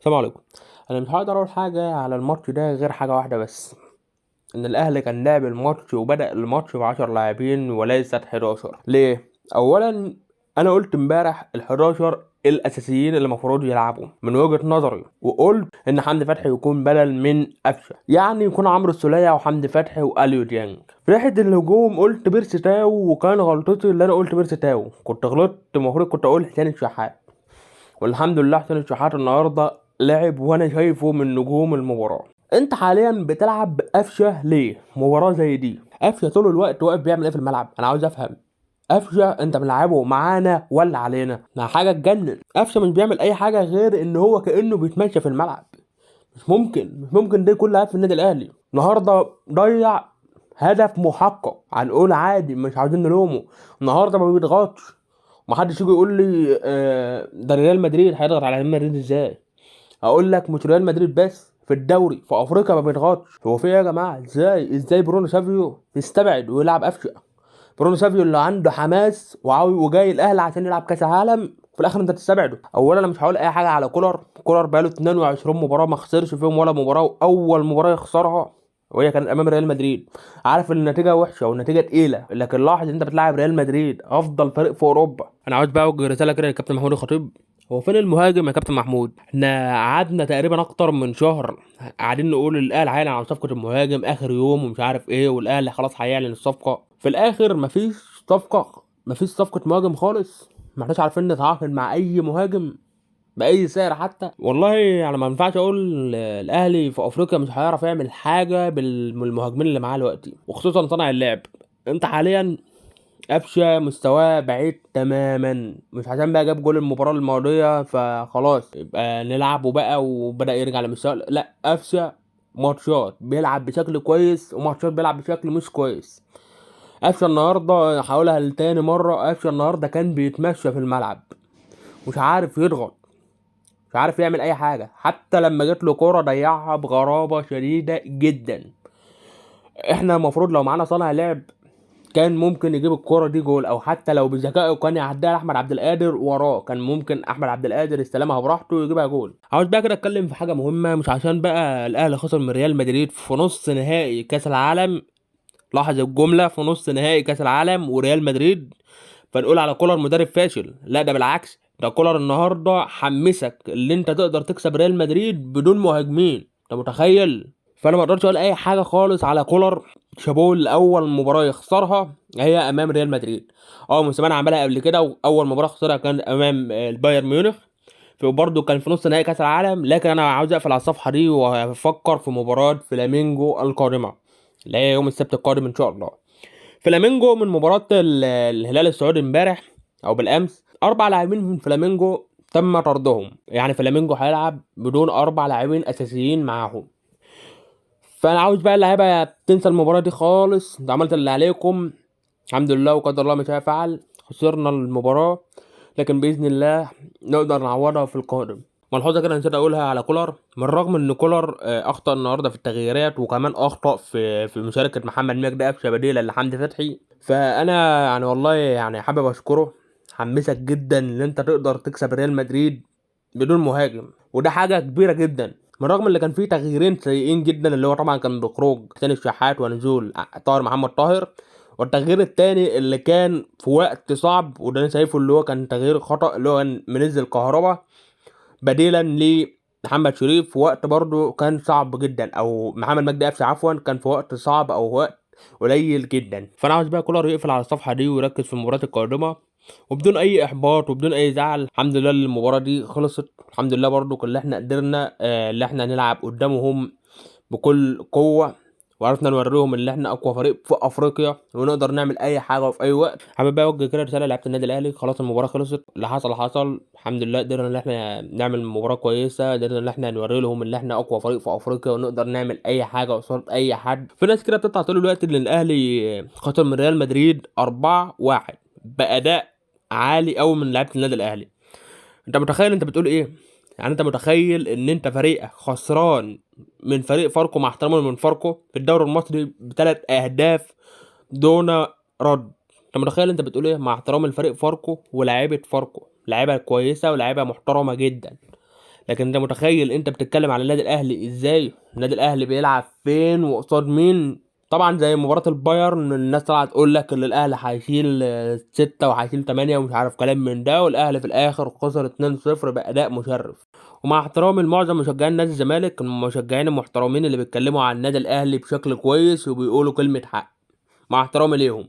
السلام عليكم. انا مش هقدر اقول حاجه على الماتش ده غير حاجه واحده بس، ان الاهلي كان لعب الماتش وبدأ الماتش ب10 لاعبين وليست 11. ليه؟ اولا انا قلت امبارح ال11 الاساسيين اللي المفروض يلعبوا من وجهة نظري، وقلت ان حمدي فتحي يكون بدل من قفشه، يعني يكون عمرو السولية وحمدي فتحي واليو ديانج. في ناحيه الهجوم قلت بيرسي تاو، وكان غلطتي اللي انا قلت بيرسي تاو، كنت غلطت، المفروض كنت اقول حسين الشحات. والحمد لله حسين الشحات النهارده لعب وانا شايفه من نجوم المباراه. انت حاليا بتلعب بقفشه ليه مباراه زي دي؟ قفشه طول الوقت واقف بيعمل ايه في الملعب؟ انا عاوز افهم. قفشه انت بنلعبه معانا ولا علينا؟ ده حاجه تجنن. قفشه مش بيعمل اي حاجه غير ان هو كانه بيتمشى في الملعب. مش ممكن ده كل لاعب في النادي الاهلي. النهارده ضيع هدف محقق، هنقول عادي مش عاوزين نلومه. النهارده ما بيضغطش. محدش يجي يقول لي ده ريال مدريد هيضغط على ريال مدريد ازاي؟ اقول لك مش ريال مدريد بس، في الدوري في افريقيا ما بيضغطش. هو في ايه يا جماعه؟ ازاي برونو سافيو يستبعد ويلعب قفشه؟ برونو سافيو اللي عنده حماس وجاي الاهلي عشان يلعب كاس عالم، في الاخر انت تستبعده. اولا انا مش هقول اي حاجه على كولر بقاله 22 مباراه ما خسرش فيهم ولا مباراه، واول مباراه يخسرها وهي كانت امام ريال مدريد. عارف ان النتيجه وحشه والنتيجه تقيله، لكن لاحظ ان انت بتلعب ريال مدريد افضل فريق في اوروبا. انا عاوز بقى اوجه رساله كده للكابتن محمود الخطيب. هو فين المهاجم يا كابتن محمود؟ احنا قعدنا تقريبا اكتر من شهر قاعدين نقول الاهلي هيعلن عن صفقه المهاجم اخر يوم ومش عارف ايه، والاهلي خلاص هيعلن الصفقه. في الاخر مفيش صفقه مهاجم خالص. ما احناش عارفين نتعاقد مع اي مهاجم باي سعر حتى. والله يعني ما ينفعش اقول الاهلي في افريقيا مش هيعرف يعمل حاجه بالمهاجمين اللي معاه دلوقتي، وخصوصا صانع اللعب. انت حاليا قفشه مستواه بعيد تماما، مش عشان بقى جاب جول المباراه الماضيه فخلاص يبقى نلعبه بقى وبدا يرجع لمستواه. لا، قفشه ماتشات بيلعب بشكل كويس وماتشات بيلعب بشكل مش كويس. قفشه النهارده هقولها لتاني مره، قفشه النهارده كان بيتمشى في الملعب، مش عارف يضغط، مش عارف يعمل اي حاجه. حتى لما جت له كوره ضيعها بغرابه شديده جدا. احنا المفروض لو معانا صانع لعب كان ممكن يجيب الكرة دي جول، او حتى لو بذكائه كان يعديها لاحمد عبد القادر وراه، كان ممكن احمد عبد القادر يستلمها براحته ويجيبها جول. عاوز بقى كده اتكلم في حاجه مهمه، مش عشان بقى الاهلي خسر من ريال مدريد في نص نهائي كاس العالم. لاحظ الجمله، في نص نهائي كاس العالم وريال مدريد، فنقول على كولر مدرب فاشل. لا، ده بالعكس، ده كولر النهارده حمسك اللي انت تقدر تكسب ريال مدريد بدون مهاجمين. انت متخيل؟ فانا ما اقدرش اقول اي حاجه خالص على كولر. شابوه لاول مباراه يخسرها هي امام ريال مدريد. موسيماني عملها قبل كده، واول مباراه خسرها كان امام البايرن ميونخ، وبرضه كان في نص نهائي كاس العالم. لكن انا عاوز اقفل على الصفحه دي وافكر في مباراه فلامينجو القادمه اللي هي يوم السبت القادم ان شاء الله. فلامينجو من مباراة الهلال السعودي امبارح او بالامس، 4 لاعبين من فلامينجو تم طردهم. يعني فلامينجو هيلعب بدون 4 لاعبين اساسيين معاهم. فانا عاوز بقى اللعيبه تنسى المباراه دي خالص، انتوا عملت اللي عليكم، الحمد لله وقدر الله ما شاء فعل. خسرنا المباراه، لكن باذن الله نقدر نعوضها في القادم. ملحوظه كده نسيت اقولها على كولر، من رغم ان كولر اخطا النهارده في التغييرات، وكمان اخطا في مشاركه محمد مجدي قفشه بديلا لحمدي فتحي. فانا يعني والله يعني حابب اشكره، حمسك جدا ان انت تقدر تكسب ريال مدريد بدون مهاجم، وده حاجه كبيره جدا. من رغم اللي كان فيه تغييرين سيئين جدا، اللي هو طبعا كان بخروج حسين الشحات ونزول طاهر محمد طاهر، والتغيير التاني اللي كان في وقت صعب وده انا شايفه اللي هو كان تغيير خطأ، اللي هو كان منزل كهربا بديلا لمحمد شريف في وقت برضه كان صعب جدا، او محمد مجدي قفشه عفوا، كان في وقت صعب او وقت قليل جدا. فانا عاوز بقى كولر يقفل على الصفحه دي ويركز في المباريات القادمه، وبدون اي احباط وبدون اي زعل. الحمد لله المباراه دي خلصت، الحمد لله برضو اللي احنا قدرنا اللي احنا نلعب قدامهم بكل قوه، وعرفنا نوريهم اللي احنا اقوى فريق في افريقيا ونقدر نعمل اي حاجه في اي وقت. حابب بقى اوجه كده رساله لعيبه النادي الاهلي، خلاص المباراه خلصت، اللي حصل حصل، الحمد لله قدرنا ان احنا نعمل مباراه كويسه، قدرنا ان احنا نوري لهم اللي احنا اقوى فريق في افريقيا ونقدر نعمل اي حاجه قصاد اي حد. في ناس كده بتطلع طول الوقت ان الاهلي خسر من ريال مدريد 4-1 باداء عالي قوي من لعيبه النادي الاهلي. انت متخيل انت بتقول ايه؟ يعني انت متخيل ان انت فريقك خسران من فريق فاركو، مع احترامي من فاركو، في الدوري المصري ب3 اهداف دون رد؟ انت متخيل انت بتقول ايه؟ مع احترام الفريق فاركو ولاعيبه فاركو، لعيبه كويسه ولاعيبه محترمه جدا، لكن انت متخيل انت بتتكلم على النادي الاهلي ازاي؟ النادي الاهلي بيلعب فين وقصاد مين؟ طبعا زي مباراة البايرن الناس طلعت تقول لك ان الاهلي هيشيل 6 وهيشيل 8 ومش عارف كلام من ده، والاهلي في الاخر خسر 2-0 باداء مشرف. ومع احترامي لمعظم مشجعين نادي الزمالك، المشجعين المحترمين اللي بيتكلموا عن النادي الاهلي بشكل كويس وبيقولوا كلمة حق، مع احترامي ليهم،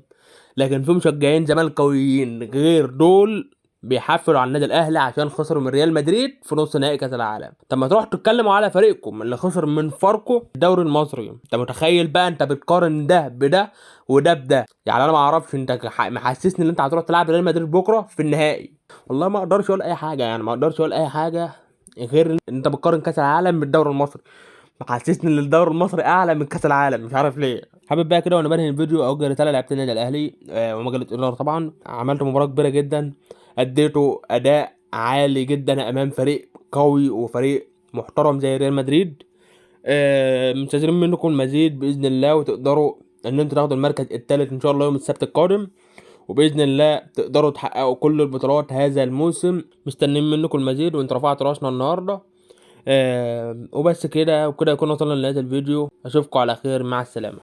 لكن في مشجعين زملكاويين غير دول بيحفلوا على النادي الاهلي عشان خسروا من ريال مدريد في نص نهائي كاس العالم. طب ما تروح تتكلموا على فريقكم اللي خسر من فاركو في الدوري المصري. انت متخيل بقى انت بتقارن ده بده وده بده؟ يعني انا ما اعرفش انت محسسني ان انت هتروح تلعب ريال مدريد بكره في النهائي. والله ما اقدرش اقول اي حاجه، يعني ما اقدرش اقول اي حاجه غير ان انت بتقارن كاس العالم بالدوري المصري. محسسني ان الدوري المصري اعلى من كاس العالم، مش عارف ليه. حابب بقى كده وانا بنهي الفيديو اوجه رساله لعيبه النادي الاهلي ومجله اونر. طبعا عملتوا مباراه كبيره جدا، اديتوا اداء عالي جدا امام فريق قوي وفريق محترم زي ريال مدريد. منتظرين منكم المزيد باذن الله، وتقدروا ان انتوا تاخدوا المركز الثالث ان شاء الله يوم السبت القادم، وباذن الله تقدروا تحققوا كل البطولات هذا الموسم. مستنيين منكم المزيد، وانت رفعت راسنا النهارده. وبس كده وكده يكون وصلنا لنهاية الفيديو. اشوفكم على خير، مع السلامة.